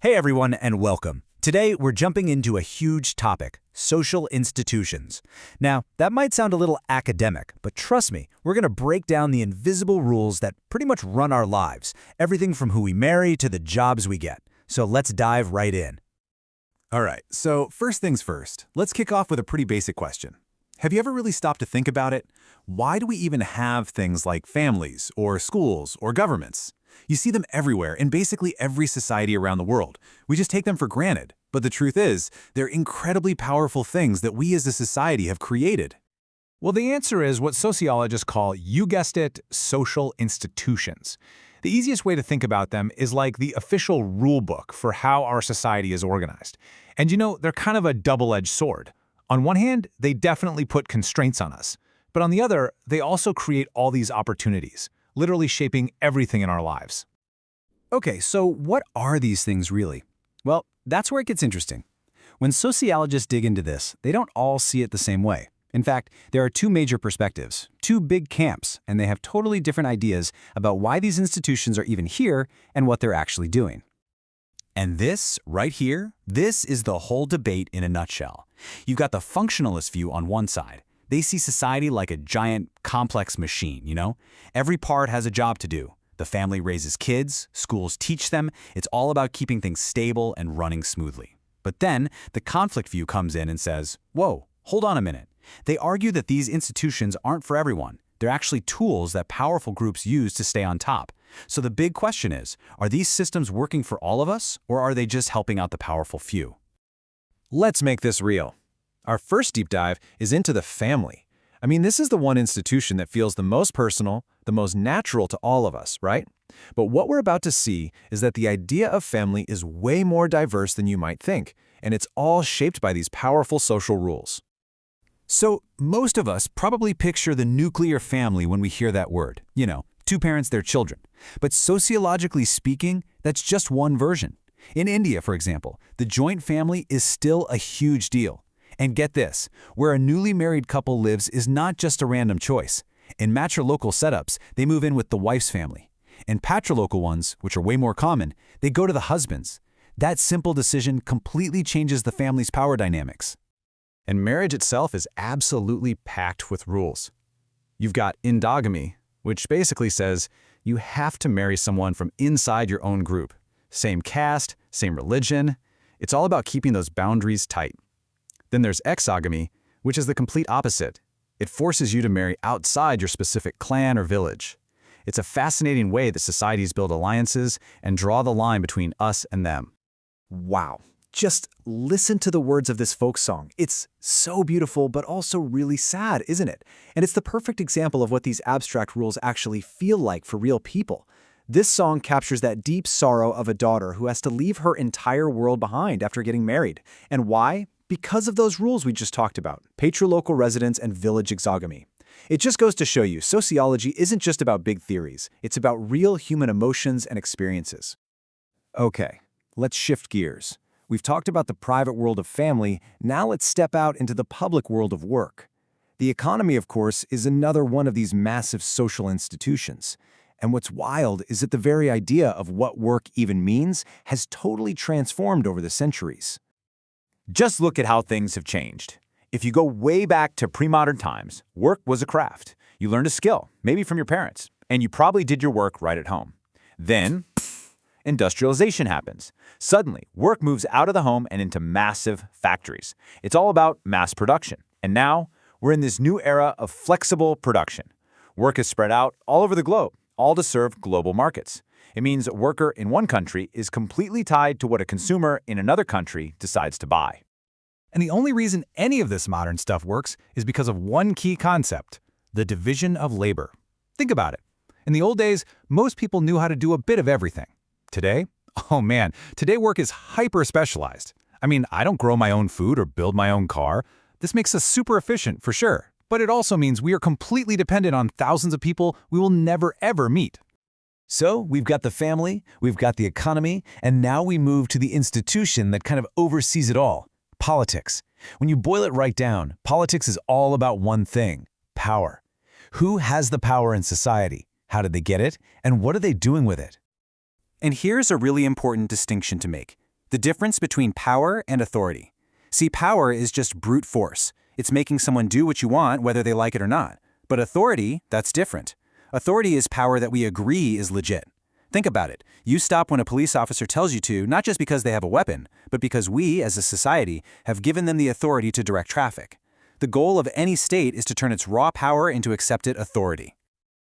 Hey everyone, and welcome. Today, we're jumping into a huge topic, social institutions. Now, that might sound a little academic, but trust me, we're going to break down the invisible rules that pretty much run our lives, everything from who we marry to the jobs we get. So let's dive right in. All right, so first things first, let's kick off with a pretty basic question. Have you ever really stopped to think about it? Why do we even have things like families, or schools, or governments? You see them everywhere in basically every society around the world. We just take them for granted. But the truth is, they're incredibly powerful things that we as a society have created. Well, the answer is what sociologists call, you guessed it, social institutions. The easiest way to think about them is like the official rule book for how our society is organized. And you know, they're kind of a double-edged sword. On one hand, they definitely put constraints on us. But on the other, they also create all these opportunities, literally shaping everything in our lives. Okay, so what are these things really? Well, that's where it gets interesting. When sociologists dig into this, they don't all see it the same way. In fact, there are two major perspectives, two big camps, and they have totally different ideas about why these institutions are even here and what they're actually doing. And this, right here, this is the whole debate in a nutshell. You've got the functionalist view on one side. They see society like a giant, complex machine, you know? Every part has a job to do. The family raises kids, schools teach them. It's all about keeping things stable and running smoothly. But then, the conflict view comes in and says, whoa, hold on a minute. They argue that these institutions aren't for everyone. They're actually tools that powerful groups use to stay on top. So the big question is, are these systems working for all of us, or are they just helping out the powerful few? Let's make this real. Our first deep dive is into the family. I mean, this is the one institution that feels the most personal, the most natural to all of us, right? But what we're about to see is that the idea of family is way more diverse than you might think, and it's all shaped by these powerful social rules. So, most of us probably picture the nuclear family when we hear that word. You know, two parents, their children. But sociologically speaking, that's just one version. In India, for example, the joint family is still a huge deal. And get this, where a newly married couple lives is not just a random choice. In matrilocal setups, they move in with the wife's family. In patrilocal ones, which are way more common, they go to the husband's. That simple decision completely changes the family's power dynamics. And marriage itself is absolutely packed with rules. You've got endogamy, which basically says you have to marry someone from inside your own group. Same caste, same religion. It's all about keeping those boundaries tight. Then there's exogamy, which is the complete opposite. It forces you to marry outside your specific clan or village. It's a fascinating way that societies build alliances and draw the line between us and them. Wow. Just listen to the words of this folk song. It's so beautiful, but also really sad, isn't it? And it's the perfect example of what these abstract rules actually feel like for real people. This song captures that deep sorrow of a daughter who has to leave her entire world behind after getting married. And why? Because of those rules we just talked about, patrilocal residence and village exogamy. It just goes to show you, sociology isn't just about big theories. It's about real human emotions and experiences. Okay, let's shift gears. We've talked about the private world of family, now let's step out into the public world of work. The economy, of course, is another one of these massive social institutions. And what's wild is that the very idea of what work even means has totally transformed over the centuries. Just look at how things have changed. If you go way back to pre-modern times, work was a craft. You learned a skill, maybe from your parents, and you probably did your work right at home. Then, industrialization happens. Suddenly, work moves out of the home and into massive factories. It's all about mass production. And now, we're in this new era of flexible production. Work is spread out all over the globe, all to serve global markets. It means a worker in one country is completely tied to what a consumer in another country decides to buy. And the only reason any of this modern stuff works is because of one key concept, the division of labor. Think about it. In the old days, most people knew how to do a bit of everything. Today? Oh man, today work is hyper-specialized. I mean, I don't grow my own food or build my own car. This makes us super efficient, for sure. But it also means we are completely dependent on thousands of people we will never, ever meet. So we've got the family, we've got the economy, and now we move to the institution that kind of oversees it all, politics. When you boil it right down, politics is all about one thing, power. Who has the power in society? How did they get it? And what are they doing with it? And here's a really important distinction to make. The difference between power and authority. See, power is just brute force. It's making someone do what you want whether they like it or not. But authority, that's different. Authority is power that we agree is legit. Think about it. You stop when a police officer tells you to, not just because they have a weapon, but because we, as a society, have given them the authority to direct traffic. The goal of any state is to turn its raw power into accepted authority.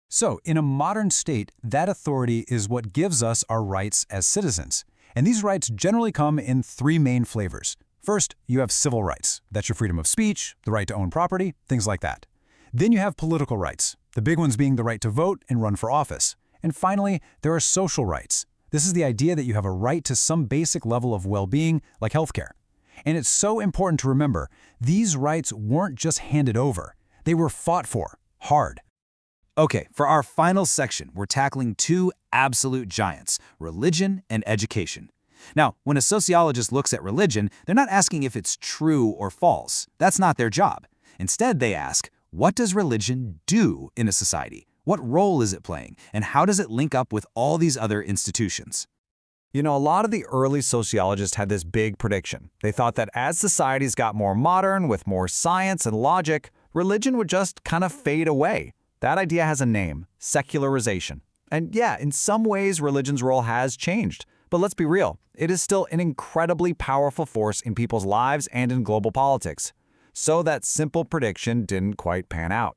So, in a modern state, that authority is what gives us our rights as citizens. And these rights generally come in three main flavors. First, you have civil rights. That's your freedom of speech, the right to own property, things like that. Then you have political rights, the big ones being the right to vote and run for office. And finally, there are social rights. This is the idea that you have a right to some basic level of well-being, like healthcare. And it's so important to remember, these rights weren't just handed over. They were fought for, hard. Okay, for our final section, we're tackling two absolute giants, religion and education. Now, when a sociologist looks at religion, they're not asking if it's true or false. That's not their job. Instead, they ask, what does religion do in a society? What role is it playing? And how does it link up with all these other institutions? You know, a lot of the early sociologists had this big prediction. They thought that as societies got more modern, with more science and logic, religion would just kind of fade away. That idea has a name, secularization. And yeah, in some ways, religion's role has changed. But let's be real, it is still an incredibly powerful force in people's lives and in global politics. So that simple prediction didn't quite pan out.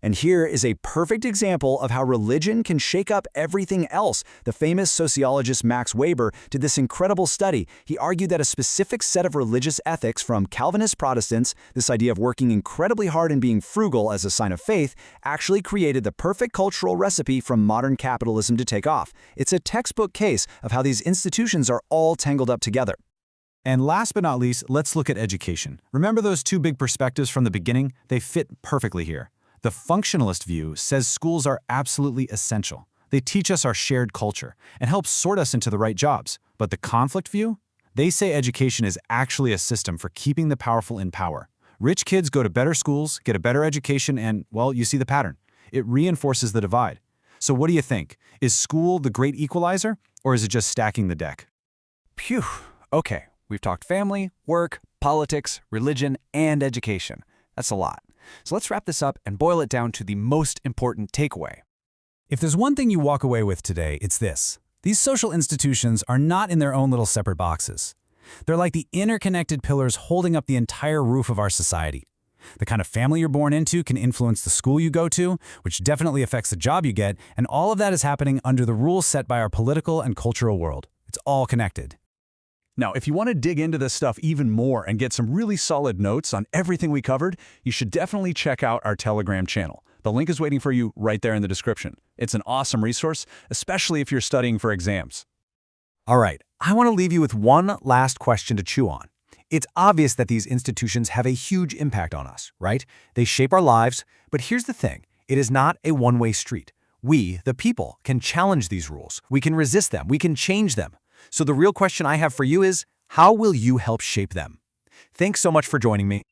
And here is a perfect example of how religion can shake up everything else. The famous sociologist Max Weber did this incredible study. He argued that a specific set of religious ethics from Calvinist Protestants, this idea of working incredibly hard and being frugal as a sign of faith, actually created the perfect cultural recipe for modern capitalism to take off. It's a textbook case of how these institutions are all tangled up together. And last but not least, let's look at education. Remember those two big perspectives from the beginning? They fit perfectly here. The functionalist view says schools are absolutely essential. They teach us our shared culture and help sort us into the right jobs. But the conflict view? They say education is actually a system for keeping the powerful in power. Rich kids go to better schools, get a better education, and, well, you see the pattern. It reinforces the divide. So what do you think? Is school the great equalizer, or is it just stacking the deck? Phew. Okay, we've talked family, work, politics, religion, and education. That's a lot. So let's wrap this up and boil it down to the most important takeaway. If there's one thing you walk away with today, it's this. These social institutions are not in their own little separate boxes. They're like the interconnected pillars holding up the entire roof of our society. The kind of family you're born into can influence the school you go to, which definitely affects the job you get, and all of that is happening under the rules set by our political and cultural world. It's all connected. Now, if you want to dig into this stuff even more and get some really solid notes on everything we covered, you should definitely check out our Telegram channel. The link is waiting for you right there in the description. It's an awesome resource, especially if you're studying for exams. All right, I want to leave you with one last question to chew on. It's obvious that these institutions have a huge impact on us, right? They shape our lives, but here's the thing. It is not a one-way street. We, the people, can challenge these rules. We can resist them. We can change them. So the real question I have for you is, how will you help shape them? Thanks so much for joining me.